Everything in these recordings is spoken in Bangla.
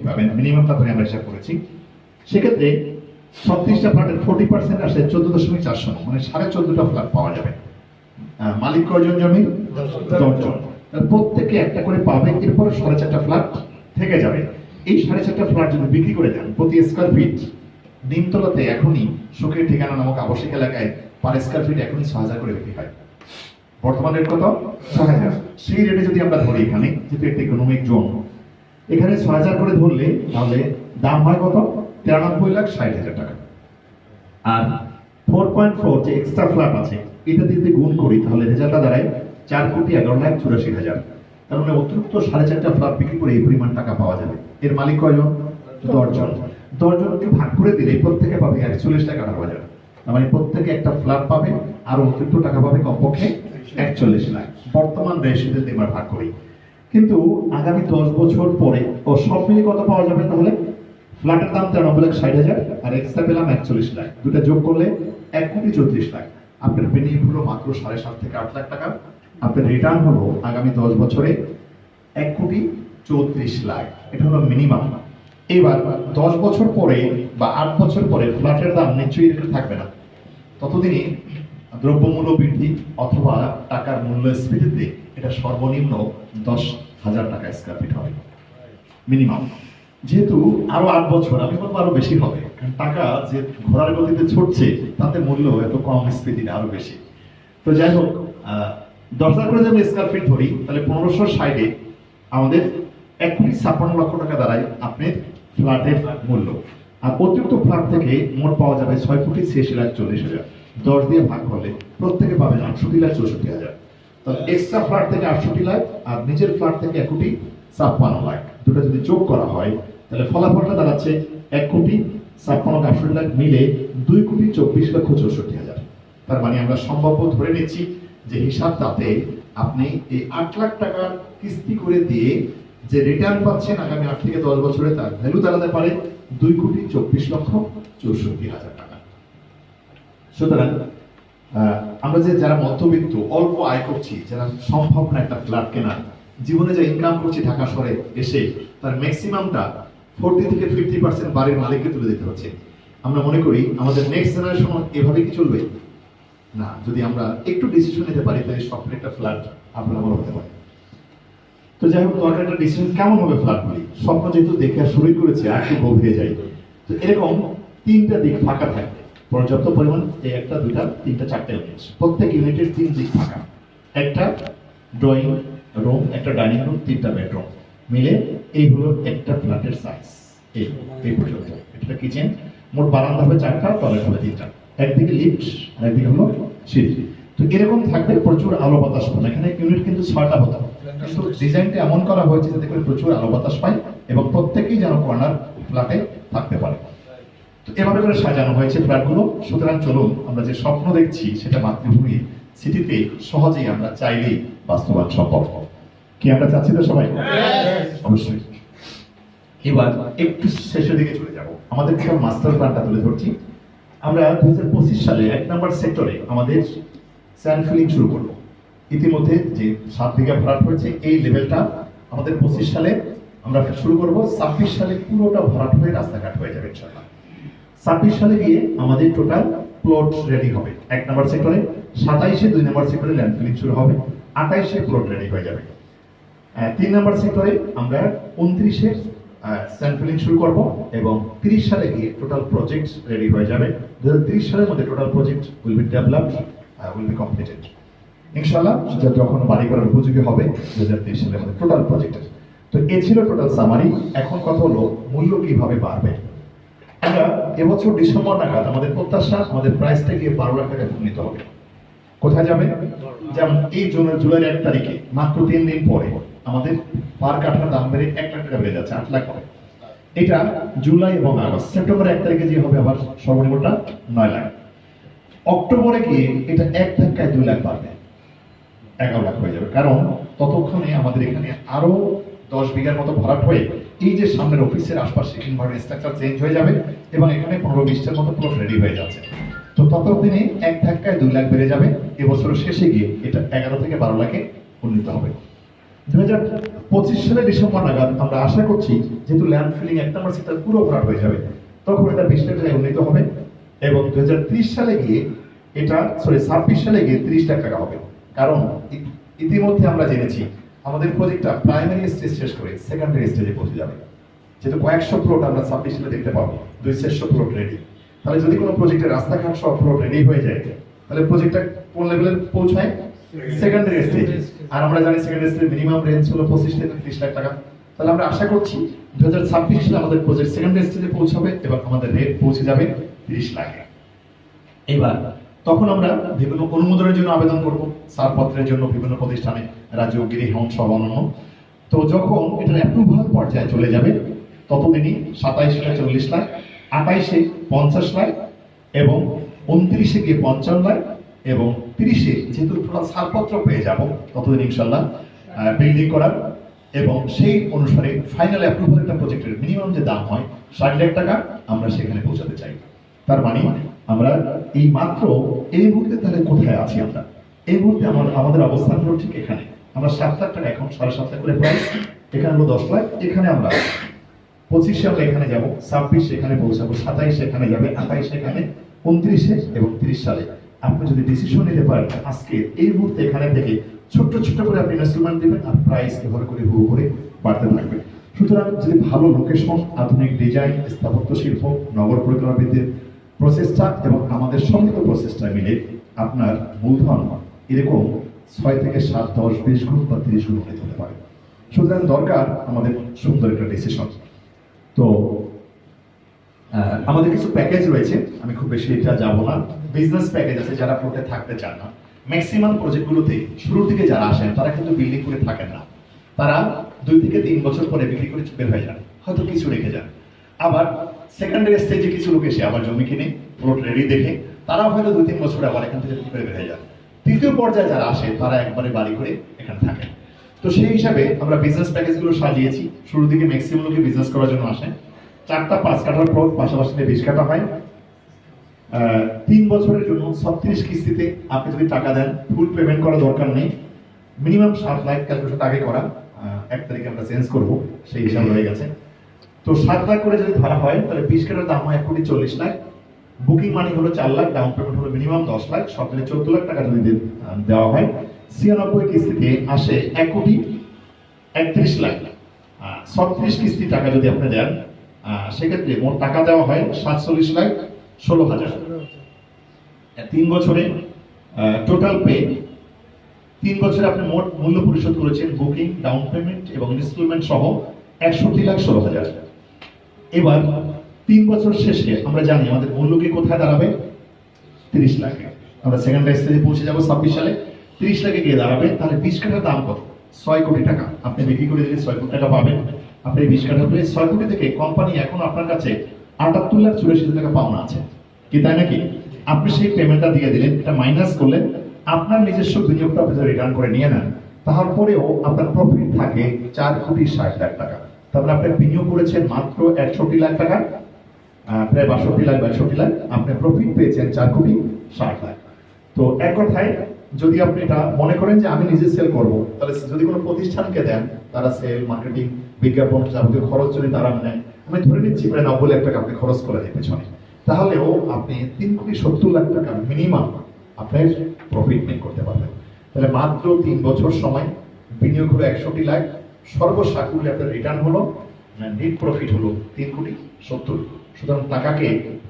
পাবেন, মিনিমামটা ধরে আমরা হিসাব করেছি। সেক্ষেত্রে 36টা ফ্ল্যাটের 40% আসে 14.4 মানে 14.5টা ফ্ল্যাট পাওয়া যাবে। মালিক কয়জন জমি? 10 জন। প্রত্যেকে একটা করে পাবে, এরপর 4.5টা ফ্ল্যাট থেকে যাবে। এই 4.5টা ফ্ল্যাট যদি বিক্রি করে দেন, প্রতি স্কয়ার ফিট নিমতলাতে এখনই সুখের ঠিকানা নামক আবাসিক এলাকায় পার স্কয়ার ফিট এখনই 6,000 করে বিক্রি হয়। বর্তমান রেট কত? 6,000। সেই রেটে যদি আমরা ধরি, এখানে যেহেতু একটা ইকোনমিক জোন, এখানে 6,000 করে ধরলে তাহলে দাম হয় কত? 93,60,000 টাকা। আর 4.4 যে এক্সট্রা ফ্ল্যাট আছে, এটা দিয়ে যদি গুণ করি তাহলে রেজাল্টটা দাঁড়ায় 4,11,84,000। তার মানে অতিরিক্ত 4.5টা ফ্ল্যাট বিক্রি করে এই পরিমাণ টাকা পাওয়া যাবে। এর মালিক কয়জন? 10 জন। 10 জনকে ভাগ করে দিলে প্রত্যেকে পাবে 41 টাকা 18,000। তার মানে প্রত্যেকে একটা ফ্ল্যাট পাবে আর অতিরিক্ত টাকা পাবে কমপক্ষে 41 লাখ। বর্তমান রেশিওতে যদি আমরা ভাগ করি, কিন্তু আগামী 10 বছর পরে ও সব মিলিয়ে কত পাওয়া যাবে তাহলে? ফ্ল্যাটের দাম 93,60,000 আর এক্সট্রা পেলাম 41 লাখ। দুটা যোগ করলে 1,34 লাখ। আপনার বেনিফিট হলো মাত্র 7.5 থেকে 8 লাখ টাকা। আপনার রিটার্ন হলো আগামী 10 বছরে 1,34 লাখ। এটা হলো মিনিমাম। এবার 10 বছর পরে বা 8 বছর পরে ফ্ল্যাটের দাম নিশ্চয়ই এরকম থাকবে না। ততদিনে দ্রব্যমূল্য বৃদ্ধি অথবা টাকার মূল্যস্ফীতিতে এটা সর্বনিম্ন 10,000 টাকা স্কয়ার ফিট হবে মিনিমাম। যেহেতু আরো 8 বছর, আমি বলবো আরো বেশি হবে, কারণ টাকা যে ঘোড়ার গতিতে ছুটছে তাতে মূল্য এত কম, স্ফীতিটা আরো বেশি। তো যাই হোক, 10,000 করে যদি স্কয়ার ফিট ধরি তাহলে 1560 আমাদের 1,56 লক্ষ টাকা দাঁড়ায় আপনার ফ্ল্যাটের মূল্য। আর অতিরিক্ত ফ্ল্যাট থেকে মোট পাওয়া যাবে 6,86,40,000। 10 দিয়ে ভাগ করলে প্রত্যেকে পাবেন 68,64,000। তাহলে এক্সট্রা ফ্ল্যাট থেকে 68 লাখ আর নিজের ফ্ল্যাট থেকে 1,56 লাখ। দুটো যদি যোগ করা হয় তাহলে ফলাফলটা দাঁড়াচ্ছে 1,56,68 লাখ মিলে 2,24,64,000। তার মানে আমরা সম্ভাব্য ধরে নিচ্ছি যে হিসাবটাতে আপনি এই 8 লাখ টাকা কিস্তি করে দিয়ে যে রিটার্ন পাচ্ছেন আগামী 8 থেকে 10 বছরে, তার ভ্যালু দাঁড়াতে পারে 2,24,64,000 টাকা। সুতরাং আমরা যে যারা মধ্যবিত্ত, অল্প আয় করছি, যারা সম্ভব না একটা ফ্ল্যাট কেনার, জীবনে যে ইনকাম করছি ঢাকা শহরে এসে, তার ম্যাক্সিমামটা 40 থেকে 50% বাড়ির মালিককে তুলে দিতে হচ্ছে। আমরা মনে করি আমাদের নেক্সট জেনারেশন এভাবে কি চলবে না। যদি আমরা একটু ডিসিশন নিতে পারি তাহলে স্বপ্নের একটা ফ্ল্যাট আপনারা বড় হতে পারে। তো যাই হোক, দরকার একটা ডিসিশন কেমন হবে ফ্ল্যাটগুলি। স্বপ্ন যেহেতু দেখে শুরুই করেছে, আর একটু গভীরে যাই। তো এরকম 3টা দিক ফাঁকা থাকবে পর্যাপ্ত পরিমাণ, এই 1টা 2টা 3টা 4টা ইউনিট, প্রত্যেক ইউনিটের 3 দিক ফাঁকা। একটা ড্রয়িং রুম, একটা ডাইনিং রুম, 3টা বেডরুম মিলে এই হলো একটা ফ্ল্যাটের সাইজ। এই পর্যন্ত এটা কিচেন। মোট বারান্দা হবে 4টা, টয়লেট হবে 3টা, একদিকে লিফট আর একদিকে হলো সিঁড়ি। তো এরকম থাকবে, প্রচুর আলো বাতাস পাবে। এখানে ইউনিট কিন্তু 6টা হতো, কিন্তু ডিজাইনটা এমন করা হয়েছে যাতে করে প্রচুর আলো বাতাস পায় এবং প্রত্যেকেই যেন কর্নার ফ্ল্যাটে থাকতে পারে। তো এভাবে করে সাজানো হয়েছে ফ্ল্যাটগুলো। সুতরাং চলুন আমরা যে স্বপ্ন দেখছি সেটা মাতৃভূমি সিটিতে সহজেই আমরা চাইলেই বাস্তবায়ন সম্ভব। কি আমরা চাচ্ছি তো সবাই? অবশ্যই। এবার একটু শেষের দিকে চলে যাব। আমাদের মাস্টার প্ল্যানটা তুলে ধরছি। আমরা 2025 সালে 1 নম্বর সেক্টরে আমাদের স্যান্ড ফিলিং শুরু করব। ইতিমধ্যে যে 7 বিঘা ভরাট হয়েছে, এই লেভেলটা আমাদের 25 সালে আমরা শুরু করব। 26 সালে পুরোটা ভরাট হয়ে রাস্তাঘাট হয়ে যাবে ইনশাআল্লাহ। 26 সালে গিয়ে আমাদের টোটাল প্লট রেডি হবে 1 নম্বর সেক্টরে। 27-এ 2 নম্বর সেক্টরে ল্যান্ড ফিলিং শুরু হবে। 28-এ প্লট রেডি হয়ে যাবে। 3 নম্বর সেক্টরে আমরা 29-এ স্যান্ড ফিলিং শুরু করব এবং 30 সালে গিয়ে টোটাল প্রজেক্ট রেডি হয়ে যাবে। 2030 সালের মধ্যে total project will be developed, will be completed ইনশাআল্লাহ। যখন বাড়ি করার উপযোগী হবে 2030 সালের মধ্যে টোটাল প্রজেক্ট। তো এই ছিল টোটাল সামারি। এখন কথা হলো মূল্য কিভাবে বাড়বে। আমরা এবছর ডিসেম্বর নাগাদ আমাদের প্রত্যাশা আমাদের প্রাইসটা গিয়ে 12 লাখ টাকা উন্নীত হবে। কোথায় যাবে? যেমন এই জুলাইয়ের 1 তারিখে মাত্র 3 দিন পরে আমাদের পার কাঠার দাম বেড়ে 1 লাখ টাকা বেড়ে যাচ্ছে, 8 লাখ হবে। এটা জুলাই এবং আগস্ট। সেপ্টেম্বর 1 তারিখে যে হবে আবার সর্বনিম্নটা 9 লাখ। অক্টোবরে গিয়ে এটা 1 ধাক্কায় 2 লাখ বাড়বে, 11 লাখ হয়ে যাবে। কারণ ততক্ষণে আমাদের এখানে আরো 10 বিঘার মতো ভরাট হয়ে এই যে সামনের অফিসের আশপাশে ইনভারমেন্ট স্ট্রাকচার চেঞ্জ হয়ে যাবে এবং এখানে 15-20টার মতো প্লট রেডি হয়ে যাচ্ছে। তো ততদিনে 1 ধাক্কায় 2 লাখ বেড়ে যাবে। এবছরের শেষে গিয়ে এটা 11 থেকে 12 লাখে উন্নীত হবে। 25 সালে ডিসেম্বর নাগাদ আমরা আশা করছি যেহেতু ল্যান্ড ফিলিং 1 নম্বর সেক্টর পুরো ভরাট হয়ে যাবে, তখন এটা 20 লাখ টাকায় উন্নীত হবে এবং 2030 সালে গিয়ে এটা 26 সালে গিয়ে 30 লাখ টাকা হবে। কারণ ইতিমধ্যে আমরা জেনেছি আমাদের প্রজেক্টটা প্রাইমারি স্টেজ শেষ করে সেকেন্ডারি স্টেজে পৌঁছে যাবে, যেহেতু কয়েকশো প্লট আমরা 26 সালে দেখতে পাবো, 200 প্লট রেডি। তাহলে যদি কোনো প্রজেক্টের রাস্তাঘাট সব প্লট রেডি হয়ে যায়, তাহলে প্রজেক্টটা কোন লেভেলে পৌঁছায়? Secondary stage. আর আমরা জানি সেকেন্ডারি স্টেজ মিনিমাম রেঞ্জ হলো 25 থেকে 30 লাখ টাকা। তাহলে আমরা আশা করছি 2026 সালে আমাদের প্রজেক্ট সেকেন্ডারি স্টেজে পৌঁছাবে এবং আমাদের রেট পৌঁছে যাবে 30 লাখে। এবার তখন আমরা বিভিন্ন অনুমোদনের জন্য আবেদন করব, ছাড়পত্রের জন্য বিভিন্ন প্রতিষ্ঠানে, রাজ্য গৃহণ সহ অন্যান্য। তো যখন এটার অ্যাপ্রুভাল পর্যায়ে চলে যাবে, ততদিনই 27 40 লাখ, 28 50 লাখ এবং 29 গিয়ে 55 লাখ এবং 30 যেহেতু টোটাল ছাড়পত্র পেয়ে যাব, ততদিন ইনশাল্লাহ বিল্ডিং করার এবং সেই অনুসারে ফাইনাল অ্যাপ্রুভাল একটা প্রজেক্টের মিনিমাম যে দাম হয় 60 লাখ টাকা, আমরা সেখানে পৌঁছাতে চাই। তার মানে আমরা এই মাত্র এই মুহূর্তে তাহলে কোথায় আছি? আমরা এই মুহূর্তে আমাদের অবস্থান হলো ঠিক এখানে। আমরা 7 লাখ টাকা এখন 7.5 লাখ করে প্রাইস, এখানে হলো 10 লাখ, এখানে আমরা 25 আমরা এখানে যাব, 26 এখানে পৌঁছাবো, 27 এখানে যাবে, 28 এখানে, 29 এবং 30 সালে আপনি যদি ডিসিশন নিতে পারেন আজকে এই মুহূর্তে এখানে থেকে ছোট্ট ছোট্ট করে আপনি ইনস্টলমেন্ট দিবেন আর প্রাইস এভাবে করে হু করে বাড়তে থাকবে। সুতরাং যদি ভালো লোকেশন, আধুনিক ডিজাইন, স্থাপত্য শিল্প, নগর পরিকল্পনাবিদদের প্রচেষ্টা এবং আমাদের সমস্ত প্রচেষ্টা মিলে আপনার মূলধন এরকম 6 থেকে 7 10 20 গুণ বা 30 গুণ উন্নীত হতে পারে। সুতরাং দরকার আমাদের সুন্দর একটা ডিসিশন। তো আমাদের কিছু প্যাকেজ রয়েছে, আমি খুব বেশি এটা যাব না। বিজনেস প্যাকেজ আছে, যারা ফ্লোটে থাকতে চান না। ম্যাক্সিমাম প্রজেক্টগুলোতে শুরুর দিকে যারা আসেন তারা কিন্তু বিল্ডিং করে থাকেন না, তারা 2 থেকে 3 বছর পরে বিক্রি করে বের হয়ে যান, হয়তো কিছু রেখে যান। আবার সেকেন্ডারি স্টেজে কিছু লোক এসে আবার জমি কিনে প্লট রেডি দেখে তারাও হয়তো 2-3 বছরে আবার এখান থেকে বিক্রি করে বের হয়ে যান। তৃতীয় পর্যায়ে যারা আসে তারা একবারে বাড়ি করে এখানে থাকেন। তো সেই হিসাবে আমরা বিজনেস প্যাকেজগুলো সাজিয়েছি। শুরুর দিকে ম্যাক্সিমাম লোকে বিজনেস করার জন্য আসেন। 4টা 5 কাঠার প্লট পাশাপাশি 20 কাঠা হয়। 3 বছরের জন্য 36 কিস্তিতে আপনি যদি টাকা দেন, ফুল পেমেন্ট করা দরকার নেই। মিনিমাম 7 লাখ ক্যালকুলেশন আগে করা, 1 তারিখে আমরা চেঞ্জ করব, সেই হিসাব রয়ে গেছে। তো 7 লাখ করে যদি ধরা হয় তাহলে 20 কাঠার দাম হয় 1,40 লাখ। বুকিং মানি হলো 4 লাখ, ডাউন পেমেন্ট হলো মিনিমাম 10 লাখ, সব মিলে 14 লাখ টাকা যদি দেওয়া হয়, 96 কিস্তিতে আসে 1,31 লাখ। 36 কিস্তি টাকা যদি আপনি দেন, সেক্ষেত্রে মোট টাকা দেওয়া হয় 47 লাখ 16,000। 3 বছরে টোটাল পে, 3 বছরে আপনি মোট মূল্য পরিশোধ করেছেন বুকিং, ডাউন পেমেন্ট এবং ইনস্টলমেন্ট সহ 61 লাখ 16,000। এবার 3 বছর শেষে আমরা জানি আমাদের মূল্য কি কোথায় দাঁড়াবে? 30 লাখ। আমরা সেকেন্ড স্টেজে পৌঁছে যাব 26 সালে, 30 লাখে গিয়ে দাঁড়াবে। তাহলে 20 কাঠার দাম কত? 6 কোটি টাকা। আপনি বিক্রি করে দিলে 6 কোটি টাকা পাবেন। আপনি 20 কাঠা পেয়ে 6 কোটি থেকে কোম্পানি এখন আপনার কাছে 78 লাখ 84 টাকা পাওনা আছে, কি তাই নাকি? আপনি সেই পেমেন্টটা দিয়ে দিলেন, এটা মাইনাস করলেন, আপনার নিজস্ব বিনিয়োগটা আপনি রিটার্ন করে নিয়ে নেন, তারপরেও আপনার প্রফিট থাকে 4 কোটি 60 লাখ টাকা। তারপরে আপনি বিনিয়োগ করেছেন মাত্র 61 লাখ টাকা, প্রায় 62 লাখ 62 লাখ, আপনি প্রফিট পেয়েছেন 4 কোটি 60 লাখ। তো এক কথায় যদি আপনি এটা মনে করেন যে আমি নিজে সেল করব, তাহলে যদি কোনো প্রতিষ্ঠানকে দেন, তারা সেল, মার্কেটিং, বিজ্ঞাপন যাবতীয় খরচ যদি তারা নেয়, আমি ধরে নিচ্ছি প্রায় 90 লাখ টাকা আপনি খরচ করে দেন পেছনে, তাহলেও আপনি 3 কোটি 70 লাখ টাকা মিনিমাম আপনার প্রফিট মেক করতে পারবেন। তাহলে মাত্র 3 বছর সময়, বিনিয়োগ হলো 61 লাখ, সর্বসাকুল্যে আপনার রিটার্ন হলো, নেট প্রফিট হলো 3 কোটি 70। সুতরাং টাকাকে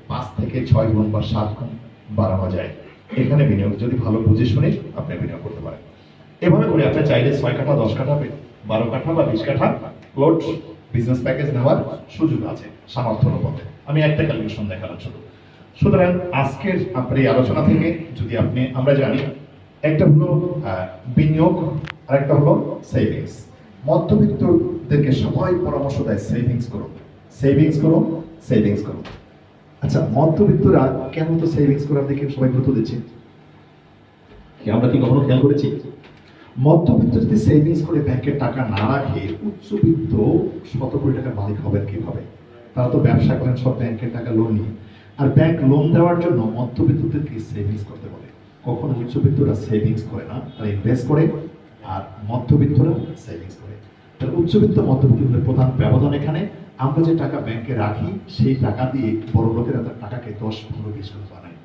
5 থেকে 6 গুণ বা 7 গুণ বাড়ানো যায় এখানে বিনিয়োগ, যদি ভালো পজিশনে আপনি বিনিয়োগ করতে পারেন। এভাবে করে আপনি চাইলে 6 কাঠা 10 কাঠা 12 কাঠা বা 20 কাঠা প্লট বিজনেস প্যাকেজ নেওয়ার সুযোগ আছে সামর্থ্য অনুপাতে। আমি একটা ক্যালকুলেশন দেখালাম শুধু। সুতরাং আজকের আপনার এই আলোচনা থেকে যদি আমরা জানি, একটা হলো বিনিয়োগ আর একটা হলো সেভিংস। মধ্যবিত্তদেরকে সবাই পরামর্শ দেয় সেভিংস করুন, সেভিংস করুন, সেভিংস করুন। আচ্ছা, মধ্যবিত্তরা কেন তো সেভিংস করার দিকে সবাই গুরুত্ব দিচ্ছে? আমরা কি কখনো খেয়াল করেছি? মধ্যবিত্ত যদি সেভিংস করে ব্যাংকের টাকা না রাখে, উচ্চবিত্ত শত কোটি টাকার মালিক হবেন কিভাবে? তারা তো ব্যবসা করেন সব ব্যাংকের টাকা লোন নিয়ে, আর ব্যাংক লোন দেওয়ার জন্য মধ্যবিত্তদেরকে সেভিংস করতে বলে। কখনো উচ্চবিত্তরা সেভিংস করে না, তারা ইনভেস্ট করে, আর মধ্যবিত্তরা সেভিংস করে। তাহলে উচ্চবিত্ত মধ্যবিত্তের প্রধান ব্যবধান এখানে আমরা যে টাকা ব্যাংকে রাখি সেই টাকা দিয়ে বড় লোকেরা তার টাকাকে 10-15-20 গুণ বানায়।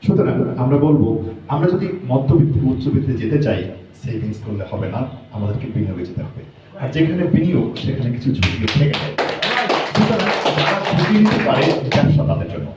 সুতরাং আমরা বলবো আমরা যদি মধ্যবিত্ত উচ্চবিত্তে যেতে চাই সেভিংস করলে হবে না, আমাদেরকে বিনিয়োগে যেতে হবে। আর যেখানে বিনিয়োগ সেখানে কিছু ঝুঁকি থেকে যায়। সুতরাং যারা ঝুঁকি নিতে পারে ব্যবসা তাদের জন্য,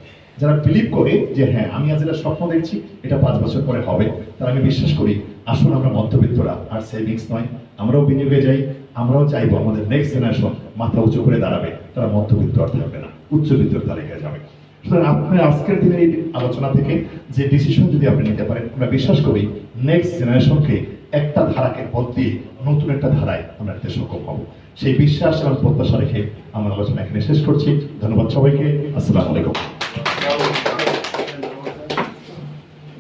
যারা বিলিভ করে যে হ্যাঁ আমি আজ এটা স্বপ্ন দেখছি এটা 5 বছর পরে হবে, তারা আমি বিশ্বাস করি আসুন আমরা মধ্যবিত্তরা আর সেভিংস নয়, আমরাও বিনিয়োগে যাই। আমরাও চাইবো আমাদের নেক্সট জেনারেশন মাথা উঁচু করে দাঁড়াবে, তারা মধ্যবিত্ত আর থাকবে না, উচ্চবিত্তর তালিকায় যাবে। সুতরাং আপনার আজকের দিনের এই আলোচনা থেকে যে ডিসিশন যদি আপনি নিতে পারেন, আমরা বিশ্বাস করি নেক্সট জেনারেশনকে একটা ধারাকে বদলিয়ে নতুন একটা ধারায় আমরা নিতে সক্ষম হব। সেই বিশ্বাস এবং প্রত্যাশা রেখে আমার আলোচনা এখানে শেষ করছি। ধন্যবাদ সবাইকে। আসসালামু আলাইকুম।